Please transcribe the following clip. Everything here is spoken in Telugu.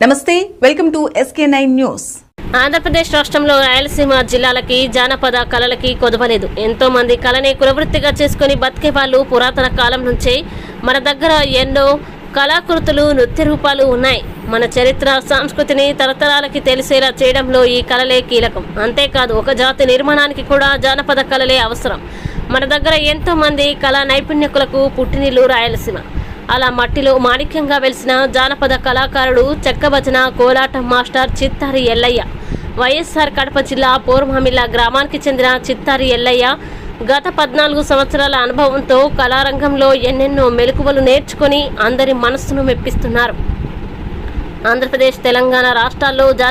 నమస్తే, welcome to SK9 news. Andhra Pradesh రాష్ట్రంలో రాయలసీమ జిల్లాలకి జానపద కళలకి కొదవలేదు. ఎంతో మంది కళని కులవృత్తిగా చేసుకుని బతికే వాళ్ళు పురాతన కాలం నుంచే మన దగ్గర ఎన్నో కళాకృతులు, నృత్య రూపాలు ఉన్నాయి. మన చరిత్ర, సంస్కృతిని తరతరాలకి తెలిసేలా చేయడంలో ఈ కళలే కీలకం. అంతేకాదు, ఒక జాతి నిర్మాణానికి కూడా జానపద కళలే అవసరం. మన దగ్గర ఎంతో మంది కళా నైపుణ్యకులకు పుట్టినిల్లు రాయలసీమ. అలా మట్టిలో మాణిక్యంగా వెలిసిన జానపద కళాకారుడు, చెక్కభజన, కోలాటం మాస్టర్ చిత్తారి ఎల్లయ్య. వైఎస్ఆర్ కడప జిల్లా పోర్మామిల్ల గ్రామానికి చెందిన చిత్తారి ఎల్లయ్య గత 14 సంవత్సరాల అనుభవంతో కళారంగంలో ఎన్నెన్నో మెలకువలు నేర్చుకొని అందరి మనస్సును మెప్పిస్తున్నారు. ఆంధ్రప్రదేశ్, తెలంగాణ రాష్ట్రాల్లో